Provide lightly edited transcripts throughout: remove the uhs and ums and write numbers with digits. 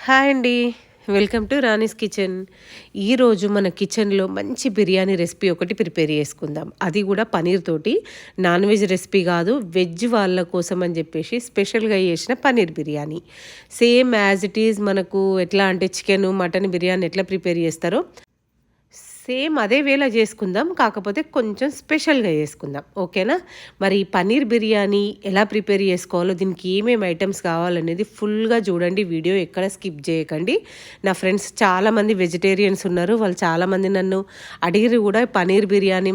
Hi అండి. Welcome to Rani's kitchen. ఈరోజు మన కిచెన్లో మంచి బిర్యానీ రెసిపీ ఒకటి ప్రిపేర్ చేసుకుందాం. అది కూడా పనీర్ తోటి. నాన్ వెజ్ రెసిపీ కాదు, వెజ్ వాళ్ళ కోసం అని చెప్పేసి స్పెషల్గా చేసిన paneer biryani. Same as it is మనకు ఎట్లా అంటే చికెన్ మటన్ బిర్యానీ ఎట్లా ప్రిపేర్ చేస్తారో సేమ్ అదే వేళ చేసుకుందాం. కాకపోతే కొంచెం స్పెషల్‌గా చేసుకుందాం. ఓకేనా? మరి ఈ పన్నీర్ బిర్యానీ ఎలా ప్రిపేర్ చేసుకోవాలో, దీనికి ఏమేమి ఐటెమ్స్ కావాలనేది ఫుల్‌గా చూడండి. వీడియో ఎక్కడ స్కిప్ చేయకండి. నా ఫ్రెండ్స్ చాలామంది వెజిటేరియన్స్ ఉన్నారు. వాళ్ళు చాలామంది నన్ను అడిగిర్రు కూడా పన్నీర్ బిర్యానీ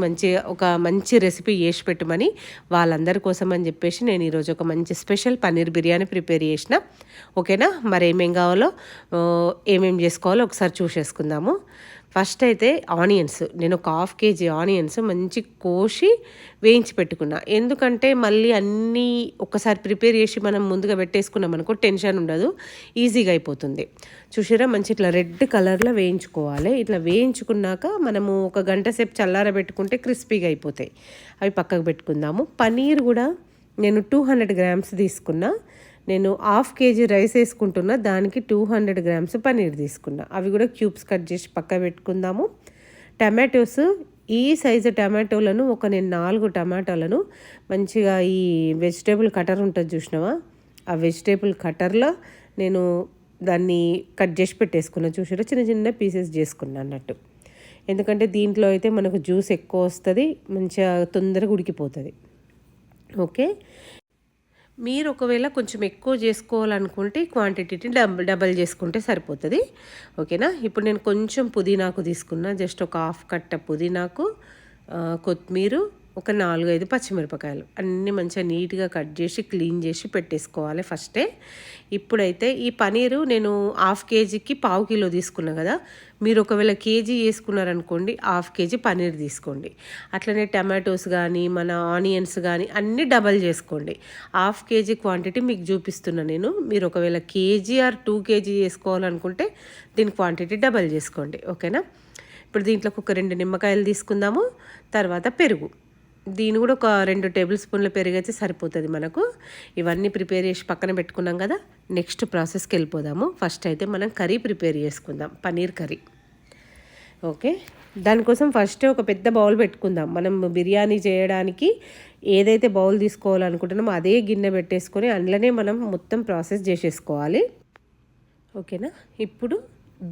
ఒక మంచి రెసిపీ చేసి పెట్టమని. వాళ్ళందరి కోసం అని చెప్పేసి నేను ఈరోజు ఒక మంచి స్పెషల్ పన్నీర్ బిర్యానీ ప్రిపేర్ చేసిన. ఓకేనా? మరి ఏమేం కావాలో ఏమేం చేసుకోవాలో ఒకసారి చూసేసుకుందాము. ఫస్ట్ అయితే ఆనియన్స్, నేను ఒక హాఫ్ కేజీ ఆనియన్స్ మంచి కోసి వేయించి పెట్టుకున్నా. ఎందుకంటే మళ్ళీ అన్నీ ఒక్కసారి ప్రిపేర్ చేసి మనం ముందుగా పెట్టేసుకున్నాం అనుకో టెన్షన్ ఉండదు, ఈజీగా అయిపోతుంది. చూసారా, మంచి ఇట్లా రెడ్ కలర్లో వేయించుకోవాలి. ఇట్లా వేయించుకున్నాక మనము ఒక గంట సేపు చల్లారబెట్టుకుంటే క్రిస్పీగా అయిపోతాయి. అవి పక్కకు పెట్టుకుందాము. పనీర్ కూడా నేను 200 గ్రామ్స్ తీసుకున్నా. నేను హాఫ్ కేజీ రైస్ వేసుకుంటున్నా, దానికి 200 గ్రామ్స్ పన్నీర్ తీసుకున్నా. అవి కూడా క్యూబ్స్ కట్ చేసి పక్క పెట్టుకుందాము. టమాటోస్, ఈ సైజు టమాటోలను నేను 4 టమాటోలను మంచిగా ఈ వెజిటేబుల్ కటర్ ఉంటుంది చూసినావా, ఆ వెజిటేబుల్ కటర్లో నేను దాన్ని కట్ చేసి పెట్టేసుకున్నా. చూసారా, చిన్న చిన్న పీసెస్ చేసుకున్నా అన్నట్టు. ఎందుకంటే దీంట్లో అయితే మనకు జ్యూస్ ఎక్కువ వస్తుంది, మంచిగా తొందరగా ఉడికిపోతుంది. ఓకే, మీరు ఒకవేళ కొంచెం ఎక్కువ చేసుకోవాలనుకుంటే క్వాంటిటీని డబల్ చేసుకుంటే సరిపోతుంది. ఓకేనా? ఇప్పుడు నేను కొంచెం పుదీనాకు తీసుకున్నా, జస్ట్ ఒక హాఫ్ కట్ట పుదీనాకు, కొత్తిమీర, ఒక 4-5 పచ్చిమిరపకాయలు అన్నీ మంచిగా నీట్గా కట్ చేసి క్లీన్ చేసి పెట్టేసుకోవాలి ఫస్టే. ఇప్పుడైతే ఈ పనీరు నేను హాఫ్ కేజీకి పావు కిలో తీసుకున్నా కదా, మీరు ఒకవేళ కేజీ వేసుకున్నారనుకోండి హాఫ్ కేజీ పనీర్ తీసుకోండి. అట్లనే టమాటోస్ కానీ మన ఆనియన్స్ కానీ అన్నీ డబల్ చేసుకోండి. హాఫ్ కేజీ క్వాంటిటీ మీకు చూపిస్తున్నా నేను. మీరు ఒకవేళ కేజీ ఆర్ 2 కేజీ వేసుకోవాలనుకుంటే దీని క్వాంటిటీ డబల్ చేసుకోండి. ఓకేనా? ఇప్పుడు దీంట్లోకి ఒక 2 నిమ్మకాయలు తీసుకుందాము. తర్వాత పెరుగు, దీని కూడా ఒక 2 టేబుల్ స్పూన్ల పెరుగు అయితే సరిపోతుంది మనకు. ఇవన్నీ ప్రిపేర్ చేసి పక్కన పెట్టుకున్నాం కదా, నెక్స్ట్ ప్రాసెస్కి వెళ్ళిపోదాము. ఫస్ట్ అయితే మనం కర్రీ ప్రిపేర్ చేసుకుందాం, పన్నీర్ కర్రీ. ఓకే, దానికోసం ఫస్ట్ ఒక పెద్ద బౌల్ పెట్టుకుందాం. మనం బిర్యానీ చేయడానికి ఏదైతే బౌల్ తీసుకోవాలనుకుంటున్నామో అదే గిన్నె పెట్టేసుకొని అందులోనే మనం మొత్తం ప్రాసెస్ చేసేసుకోవాలి. ఓకేనా? ఇప్పుడు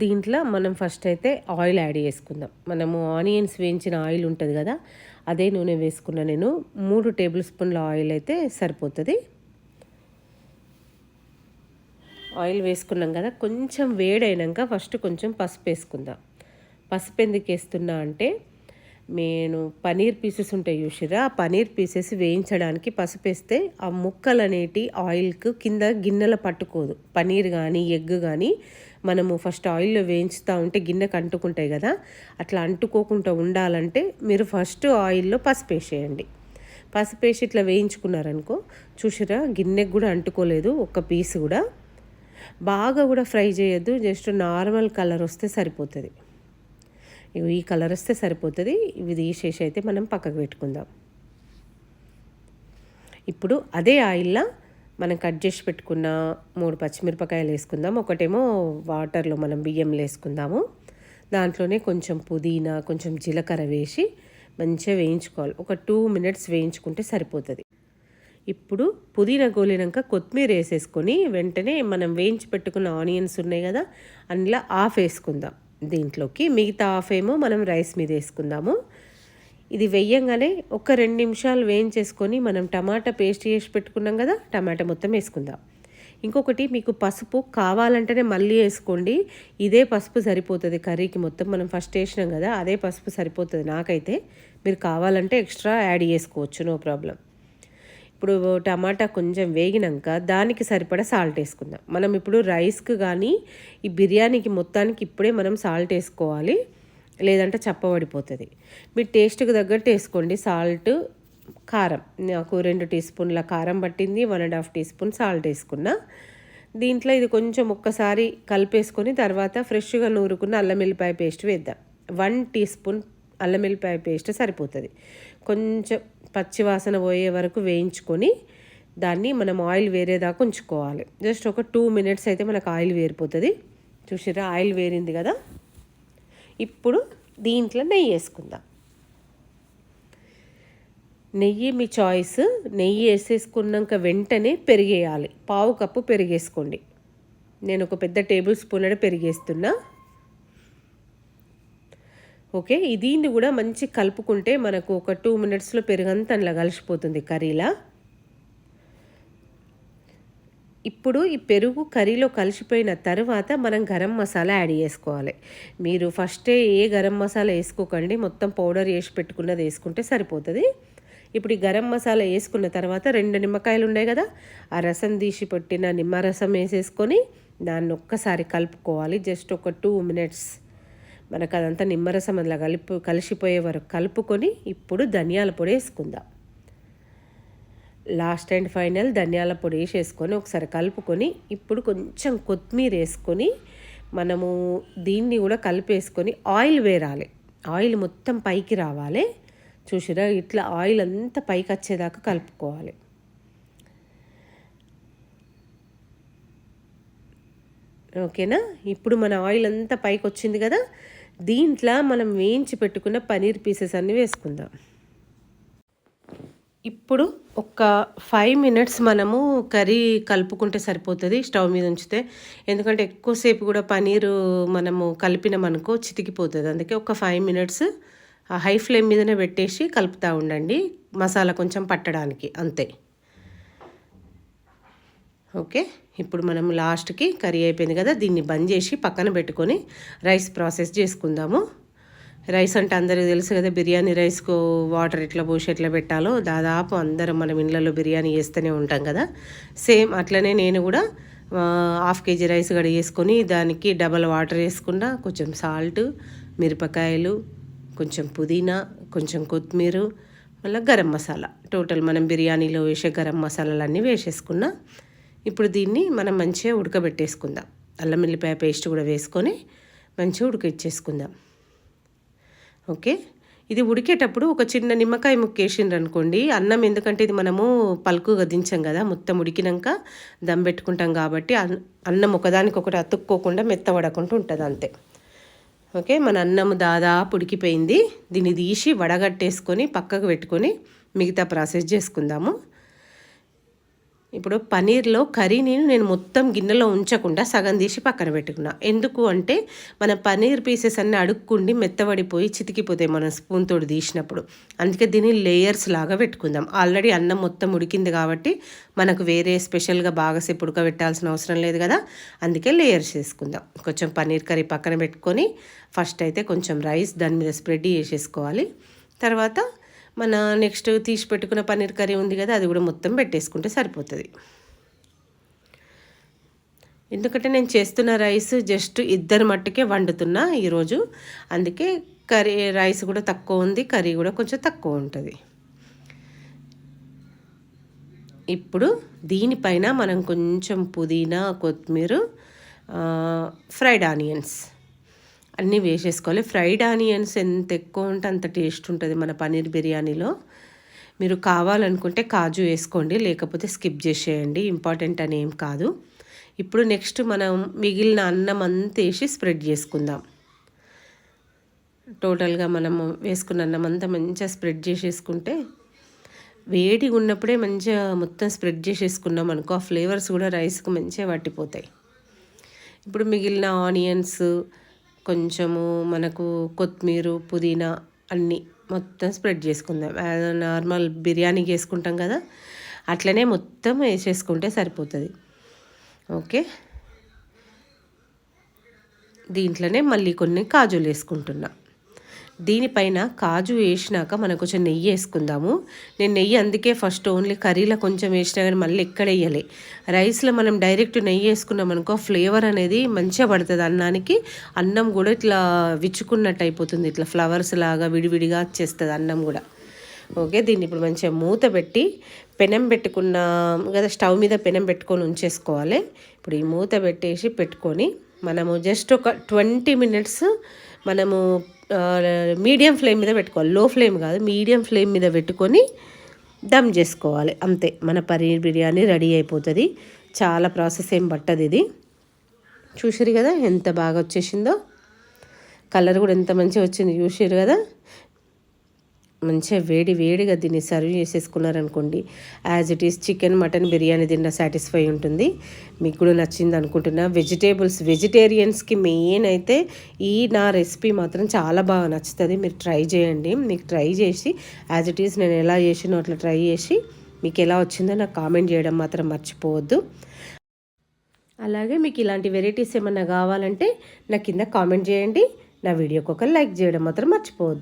దీంట్లో మనం ఫస్ట్ అయితే ఆయిల్ యాడ్ చేసుకుందాం. మనము ఆనియన్స్ వేయించిన ఆయిల్ ఉంటుంది కదా, అదే నూనె వేసుకున్న నేను 3 టేబుల్ స్పూన్ల ఆయిల్ అయితే సరిపోతుంది. ఆయిల్ వేసుకున్నాం కదా, కొంచెం వేడైనాక ఫస్ట్ కొంచెం పసుపు వేసుకుందాం. పసుపు ఎందుకు వేస్తున్నా అంటే, నేను పనీర్ పీసెస్ ఉంటాయి చూసిరా, ఆ పనీర్ పీసెస్ వేయించడానికి పసుపు వేస్తే ఆ ముక్కలు అనేటి ఆయిల్కు కింద గిన్నెల పట్టుకోదు. పనీర్ కానీ ఎగ్ కానీ మనము ఫస్ట్ ఆయిల్లో వేయించుతూ ఉంటే గిన్నెకు అంటుకుంటాయి కదా, అట్లా అంటుకోకుండా ఉండాలంటే మీరు ఫస్ట్ ఆయిల్లో పసుపు వేసేయండి. పసుపు వేసి ఇట్లా వేయించుకున్నారనుకో, చూసిరా గిన్నెకు కూడా అంటుకోలేదు ఒక్క పీస్ కూడా. బాగా కూడా ఫ్రై చేయొద్దు, జస్ట్ నార్మల్ కలర్ వస్తే సరిపోతుంది. ఈ కలర్ వస్తే సరిపోతుంది. ఇవి తీసేసి అయితే మనం పక్కకు పెట్టుకుందాం. ఇప్పుడు అదే ఆయిల్లో మనం కట్ చేసి పెట్టుకున్న 3 పచ్చిమిరపకాయలు వేసుకుందాం. ఒకటేమో వాటర్లో మనం బియ్యంలో వేసుకుందాము. దాంట్లోనే కొంచెం పుదీనా, కొంచెం జీలకర్ర వేసి మంచిగా వేయించుకోవాలి. ఒక 2 మినిట్స్ వేయించుకుంటే సరిపోతుంది. ఇప్పుడు పుదీనా గోలినాక కొత్తిమీర వేసేసుకొని వెంటనే మనం వేయించి పెట్టుకున్న ఆనియన్స్ ఉన్నాయి కదా, అందులో హాఫ్ వేసుకుందాం దీంట్లోకి. మిగతా హాఫ్ ఏమో మనం రైస్ మీద వేసుకుందాము. ఇది వేయంగానే ఒక 2 నిమిషాలు వేయించేసుకొని మనం టమాటా పేస్ట్ చేసి పెట్టుకున్నాం కదా, టమాటా మొత్తం వేసుకుందాం. ఇంకొకటి, మీకు పసుపు కావాలంటేనే మళ్ళీ వేసుకోండి. ఇదే పసుపు సరిపోతుంది కర్రీకి మొత్తం. మనం ఫస్ట్ వేసినాం కదా, అదే పసుపు సరిపోతుంది నాకైతే. మీరు కావాలంటే ఎక్స్ట్రా యాడ్ చేసుకోవచ్చు, నో ప్రాబ్లం. ఇప్పుడు టమాటా కొంచెం వేగినాక దానికి సరిపడా సాల్ట్ వేసుకుందాం. మనం ఇప్పుడు రైస్కి కానీ ఈ బిర్యానీకి మొత్తానికి ఇప్పుడే మనం సాల్ట్ వేసుకోవాలి, లేదంటే చప్పబడిపోతుంది. మీరు టేస్ట్కి తగ్గట్టు వేసుకోండి. సాల్ట్, కారం, నాకు 2 టీ స్పూన్ల కారం పట్టింది, 1.5 టీ స్పూన్ సాల్ట్ వేసుకున్నా. దీంట్లో ఇది కొంచెం ఒక్కసారి కలిపేసుకొని తర్వాత ఫ్రెష్గా నూరుకున్న అల్లం వెల్లిపాయ పేస్ట్ వేద్దాం. 1 టీ స్పూన్ అల్లం వెల్లిపాయ పేస్ట్ సరిపోతుంది. కొంచెం పచ్చివాసన పోయే వరకు వేయించుకొని దాన్ని మనం ఆయిల్ వేరేదాకా ఉంచుకోవాలి. జస్ట్ ఒక 2 మినిట్స్ అయితే మనకు ఆయిల్ వేరిపోతుంది. చూసిరా ఆయిల్ వేరింది కదా. ఇప్పుడు దీంట్లో నెయ్యి వేసుకుందాం. నెయ్యి మీ చాయిస్. నెయ్యి వేసేసుకున్నాక వెంటనే పెరిగేయాలి. 1/2 కప్పు పెరిగేసుకోండి. నేను ఒక పెద్ద టేబుల్ స్పూన్ పెరిగేస్తున్నా. ఓకే, దీన్ని కూడా మంచి కలుపుకుంటే మనకు ఒక 2 మినిట్స్లో పెరుగంతా అందులో కలిసిపోతుంది కర్రీలా. ఇప్పుడు ఈ పెరుగు కర్రీలో కలిసిపోయిన తర్వాత మనం గరం మసాలా యాడ్ చేసుకోవాలి. మీరు ఫస్టే ఏ గరం మసాలా వేసుకోకండి, మొత్తం పౌడర్ వేసి పెట్టుకున్నది వేసుకుంటే సరిపోతుంది. ఇప్పుడు ఈ గరం మసాలా వేసుకున్న తర్వాత 2 నిమ్మకాయలు ఉన్నాయి కదా, ఆ రసం తీసి పెట్టిన నిమ్మరసం వేసేసుకొని దాన్ని ఒక్కసారి కలుపుకోవాలి. జస్ట్ ఒక 2 మినిట్స్ మనకు అదంతా నిమ్మరసం అలా కలిసిపోయే వరకు కలుపుకొని ఇప్పుడు ధనియాల పొడి వేసుకుందాం. లాస్ట్ అండ్ ఫైనల్ ధనియాల పొడి వేసేసుకొని ఒకసారి కలుపుకొని ఇప్పుడు కొంచెం కొత్తిమీర వేసుకొని మనము దీన్ని కూడా కలిపేసుకొని ఆయిల్ వేరాలి. ఆయిల్ మొత్తం పైకి రావాలి. చూసిరా ఇట్లా ఆయిల్ అంతా పైకి వచ్చేదాకా కలుపుకోవాలి. ఓకేనా, ఇప్పుడు మన ఆయిల్ అంతా పైకి వచ్చింది కదా, దీంట్లో మనం వేయించి పెట్టుకున్న పనీర్ పీసెస్ అన్నీ వేసుకుందాం. ఇప్పుడు ఒక 5 మినిట్స్ మనము కర్రీ కలుపుకుంటే సరిపోతుంది స్టవ్ మీద ఉంచితే. ఎందుకంటే ఎక్కువసేపు కూడా పనీరు మనము కలిపినామనుకో చితికిపోతుంది. అందుకే ఒక 5 మినిట్స్ హై ఫ్లేమ్ మీదనే పెట్టేసి కలుపుతూ ఉండండి, మసాలా కొంచెం పట్టడానికి అంతే. ఓకే, ఇప్పుడు మనం లాస్ట్కి కర్రీ అయిపోయింది కదా, దీన్ని బంద్ చేసి పక్కన పెట్టుకొని రైస్ ప్రాసెస్ చేసుకుందాము. రైస్ అంటే అందరికీ తెలుసు కదా, బిర్యానీ రైస్కు వాటర్ ఎట్లా పోసి ఎట్లా పెట్టాలో దాదాపు అందరం మనం ఇళ్ళలో బిర్యానీ చేస్తూనే ఉంటాం కదా. సేమ్ అట్లనే నేను కూడా 1/2 కేజీ రైస్ కడిగేసుకొని దానికి డబల్ వాటర్ వేసుకున్నా, కొంచెం సాల్ట్, మిరపకాయలు, కొంచెం పుదీనా, కొంచెం కొత్తిమీర, మళ్ళీ గరం మసాలా, టోటల్ మనం బిర్యానీలో వేసే గరం మసాలాలన్నీ వేసేసుకున్నా. ఇప్పుడు దీన్ని మనం మంచిగా ఉడకబెట్టేసుకుందాం. అల్లం వెల్లిపాయ పేస్ట్ కూడా వేసుకొని మంచిగా ఉడకిచ్చేసుకుందాం. ఓకే, ఇది ఉడికేటప్పుడు ఒక చిన్న నిమ్మకాయ ముక్కేసిండ్రు అనుకోండి అన్నం, ఎందుకంటే ఇది మనము పలుకుగా దించాం కదా, మొత్తం ఉడికినాక దమ్ పెట్టుకుంటాం కాబట్టి అన్నం ఒకదానికొకటి అతుక్కోకుండా మెత్తబడకుండా ఉంటుంది అంతే. ఓకే, మన అన్నం దాదాపు ఉడికిపోయింది. దీన్ని తీసి వడగట్టేసుకొని పక్కకు పెట్టుకొని మిగతా ప్రాసెస్ చేసుకుందాము. ఇప్పుడు పనీర్లో కర్రీని నేను మొత్తం గిన్నెలో ఉంచకుండా సగం తీసి పక్కన పెట్టుకున్నా. ఎందుకు అంటే మన పనీర్ పీసెస్ అన్నీ అడుక్కుండి మెత్తబడిపోయి చితికిపోతాయి మనం స్పూన్ తోటి తీసినప్పుడు. అందుకే దీన్ని లేయర్స్ లాగా పెట్టుకుందాం. ఆల్రెడీ అన్నం మొత్తం ఉడికింది కాబట్టి మనకు వేరే స్పెషల్గా బాగాసేపు ఉడకబెట్టాల్సిన అవసరం లేదు కదా, అందుకే లేయర్స్ చేసుకుందాం. కొంచెం పనీర్ కర్రీ పక్కన పెట్టుకొని ఫస్ట్ అయితే కొంచెం రైస్ దాని మీద స్ప్రెడ్ చేసేసుకోవాలి. తర్వాత మన నెక్స్ట్ తీసి పెట్టుకున్న పన్నీర్ కర్రీ ఉంది కదా, అది కూడా మొత్తం పెట్టేసుకుంటే సరిపోతుంది. ఎందుకంటే నేను చేస్తున్న రైస్ జస్ట్ 2 మట్టుకే వండుతున్నా ఈరోజు, అందుకే కర్రీ రైస్ కూడా తక్కువ ఉంది, కర్రీ కూడా కొంచెం తక్కువ ఉంటుంది. ఇప్పుడు దీనిపైన మనం కొంచెం పుదీనా, కొత్తిమీర, ఫ్రైడ్ ఆనియన్స్ అన్నీ వేసేసుకోవాలి. ఫ్రైడ్ ఆనియన్స్ ఎంత ఎక్కువ ఉంటే అంత టేస్ట్ ఉంటుంది మన పన్నీర్ బిర్యానీలో. మీరు కావాలనుకుంటే కాజు వేసుకోండి, లేకపోతే స్కిప్ చేసేయండి, ఇంపార్టెంట్ అని ఏం కాదు. ఇప్పుడు నెక్స్ట్ మనం మిగిలిన అన్నం అంతా వేసి స్ప్రెడ్ చేసుకుందాం. టోటల్గా మనము వేసుకున్న అన్నం అంతా మంచిగా స్ప్రెడ్ చేసేసుకుంటే, వేడిగా ఉన్నప్పుడే మంచిగా మొత్తం స్ప్రెడ్ చేసేసుకున్నాం అనుకో, ఆ ఫ్లేవర్స్ కూడా రైస్కి మంచిగా పట్టిపోతాయి. ఇప్పుడు మిగిలిన ఆనియన్స్, కొంచెము మనకు కొత్తిమీర, పుదీనా అన్నీ మొత్తం స్ప్రెడ్ చేసుకుందాం. నార్మల్ బిర్యానీకి వేసుకుంటాం కదా, అట్లనే మొత్తం వేసేసుకుంటే సరిపోతుంది. ఓకే, దీంట్లోనే మళ్ళీ కొన్ని కాజులు వేసుకుంటున్నా. దీనిపైన కాజు వేసినాక మనం కొంచెం నెయ్యి వేసుకుందాము. నేను నెయ్యి అందుకే ఫస్ట్ ఓన్లీ కర్రీలో కొంచెం వేసినా కానీ మళ్ళీ ఎక్కడ వేయాలి. రైస్లో మనం డైరెక్ట్ నెయ్యి వేసుకున్నాం అనుకో ఫ్లేవర్ అనేది మంచిగా పడుతుంది అన్నానికి. అన్నం కూడా ఇట్లా విచ్చుకున్నట్టు అయిపోతుంది, ఇట్లా ఫ్లవర్స్ లాగా విడివిడిగా వచ్చేస్తుంది అన్నం కూడా. ఓకే, దీన్ని ఇప్పుడు మంచిగా మూత పెట్టి పెనం పెట్టుకున్న కదా, స్టవ్ మీద పెనం పెట్టుకొని ఉంచేసుకోవాలి. ఇప్పుడు ఈ మూత పెట్టుకొని మనము జస్ట్ ఒక 20 మినిట్స్ మనము మీడియం ఫ్లేమ్ మీద పెట్టుకోవాలి, లో ఫ్లేమ్ కాదు, మీడియం ఫ్లేమ్ మీద పెట్టుకొని దమ్ చేసుకోవాలి. అంతే, మన పన్నీర్ బిర్యానీ రెడీ అయిపోతుంది. చాలా ప్రాసెస్ ఏం పట్టదు ఇది. చూసిరు కదా ఎంత బాగా వచ్చేసిందో, కలర్ కూడా ఎంత మంచిగా వచ్చింది చూసిరు కదా. మంచిగా వేడి వేడిగా దీన్ని సర్వ్ చేసేసుకున్నారనుకోండి, as it is chicken mutton biryani తిన్న సాటిస్ఫై ఉంటుంది. మీకు కూడా నచ్చింది అనుకుంటున్నా. వెజిటేరియన్స్కి మెయిన్ అయితే ఈ నా రెసిపీ మాత్రం చాలా బాగా నచ్చుతుంది. మీరు ట్రై చేయండి. మీకు ట్రై చేసి యాజ్ ఇట్ ఈస్ నేను ఎలా చేసినో అట్లా ట్రై చేసి మీకు ఎలా వచ్చిందో నాకు కామెంట్ చేయడం మాత్రం మర్చిపోవద్దు. అలాగే మీకు ఇలాంటి వెరైటీస్ ఏమన్నా కావాలంటే నా కింద కామెంట్ చేయండి. నా వీడియోకి ఒక లైక్ చేయడం మాత్రం మర్చిపోవద్దు.